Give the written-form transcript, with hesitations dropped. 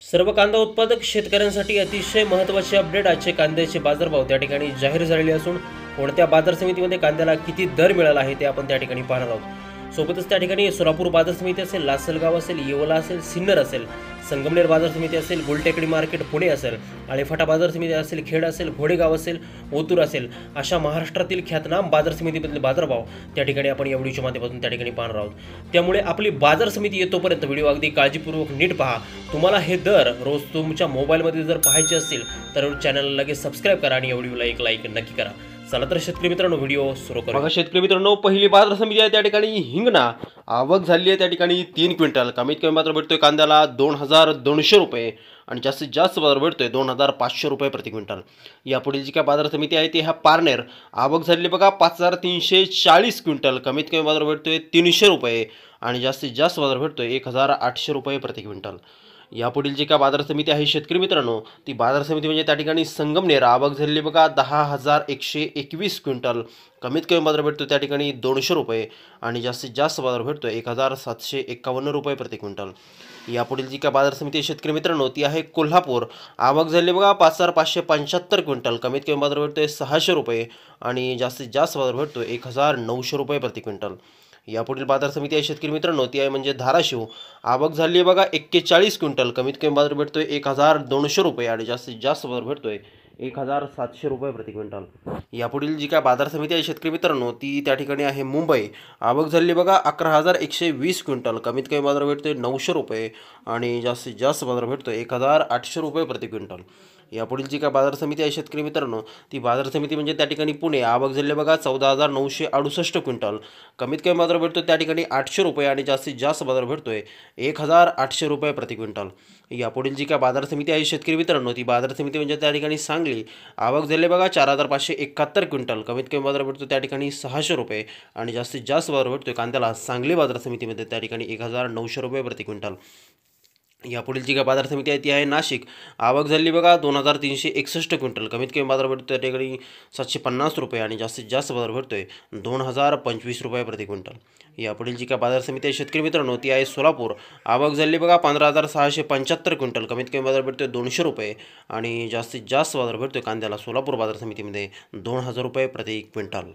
सर्व कांदा उत्पादक शेतकऱ्यांसाठी अतिशय महत्त्वाचे अपडेट. आजचे कांद्याचे बाजारभाव त्या ठिकाणी जाहीर झालेले असून कोणत्या बाजार समितीमध्ये कांद्याला किती दर मिळाला आहे ते आपण त्या ठिकाणी पाहणार आहोत. सोबतच त्या ठिकाणी सोलापूर बाजार समिती असेल, लासलगाव असेल, येवला असेल, सिन्नर असेल, संगमनेर बाजार समिती असेल, गुलटेकडी मार्केट पुणे असेल, आळेफाटा बाजार समिती असेल, खेड असेल, घोडेगाव असेल, ओतूर असेल, अशा महाराष्ट्रातील ख्यातनाम बाजार समितीमधले बाजारभाव त्या ठिकाणी आपण या व्हिडिओच्या माध्यमातून त्या ठिकाणी पाहणार आहोत. त्यामुळे आपली बाजार समिती येतोपर्यंत व्हिडिओ अगदी काळजीपूर्वक नीट पहा. तुम्हाला हे दर रोज तुमच्या मोबाईलमध्ये जर पाहायचे असतील तर चॅनलला लगेच सबस्क्राईब करा आणि या व्हिडिओला एक लाईक नक्की करा. चला तर शेतकरी मित्रांनो व्हिडिओ सुरू करू. बघा शेतकरी मित्रांनो, पहिली बाजार समिती आहे त्या ठिकाणी हिंगणा. आवक झाली आहे त्या ठिकाणी 3 क्विंटल. कमीत कमी बाजार भेटतोय कांद्याला 2200 रुपये आणि जास्तीत जास्त बाजार भेटतोय 2500 रुपये प्रति क्विंटल. यापुढील जी काय बाजार समिती आहे ती ह्या पारनेर. आवक झाली बघा 5340 क्विंटल. कमीत कमी बाजार भेटतोय 300 रुपये आणि जास्तीत जास्त बाजार भेटतोय 1800 रुपये प्रति क्विंटल. यापुढील जी काय बाजार समिती आहे शेतकरी मित्रांनो ती बाजार समिती म्हणजे त्या ठिकाणी संगमनेर. आवक झालेली बघा 10121 क्विंटल. कमीत कमी बाजार भेटतो त्या ठिकाणी 200 रुपये आणि जास्तीत जास्त बाजार भेटतो 1751 रुपये प्रति क्विंटल. यापुढील जी काय बाजार समिती आहे शेतकरी मित्रांनो ती आहे कोल्हापूर. आवक झाली बघा 5575 क्विंटल. कमीत कमी बाजार भेटतोय 600 रुपये आणि जास्तीत जास्त बाजार भेटतो 1900 रुपये प्रति क्विंटल. यापुढील बाजार समिती आहे शेतकरी मित्रांनो ती आहे म्हणजे धाराशिव. आवक झाली आहे बघा 41 क्विंटल. कमीत कमी बाजार भेटतोय 1200 रुपये आणि जास्तीत जास्त बाजार भेटतोय 1700 रुपये प्रति क्विंटल. यापुढील जी काय बाजार समिती आहे शेतकरी मित्रांनो ती त्या ठिकाणी आहे मुंबई. आवक झाली बघा 11120 क्विंटल. कमीत कमी बाजार भेटतोय 900 रुपये आणि जास्तीत जास्त बाजार भेटतोय 1800 रुपये प्रति क्विंटल. यापुढील जी काय बाजार समिती आहे शेतकरी मित्रांनो ती बाजार समिती म्हणजे त्या ठिकाणी पुणे. आवक झाली बघा 14968 क्विंटल. कमीत कमी बाजार भेटतो त्या ठिकाणी 800 रुपये आणि जास्तीत जास्त बाजार भेटतोय 1800 रुपये प्रति क्विंटल. यापुढील जी काय बाजार समिती आहे शेतकरी मित्रांनो ती बाजार समिती म्हणजे त्या ठिकाणी सांगली. आवक झाली बघा 4571 क्विंटल. कमीत कमी बाजार भेटतो त्या ठिकाणी 600 रुपये आणि जास्तीत जास्त बाजार भेटतोय कांद्याला सांगली बाजार समितीमध्ये त्या ठिकाणी 1900 रुपये प्रति क्विंटल. यापुढील जी काय बाजार समिती आहे ती आहे नाशिक. आवक झाली बघा 2361 क्विंटल. कमीत कमी बाजार भेटतो त्या ठिकाणी 750 रुपये आणि जास्तीत जास्त बाजार भेटतोय 2025 रुपये प्रति क्विंटल. यापुढील जी काय बाजार समिती आहे शेतकरी मित्रांनो ती आहे सोलापूर. आवक झाली बघा 15675 क्विंटल. कमीत कमी बाजार भेटतोय 200 रुपये आणि जास्तीत जास्त बाजार भेटतोय कांद्याला सोलापूर बाजार समितीमध्ये 2000 रुपये प्रति क्विंटल.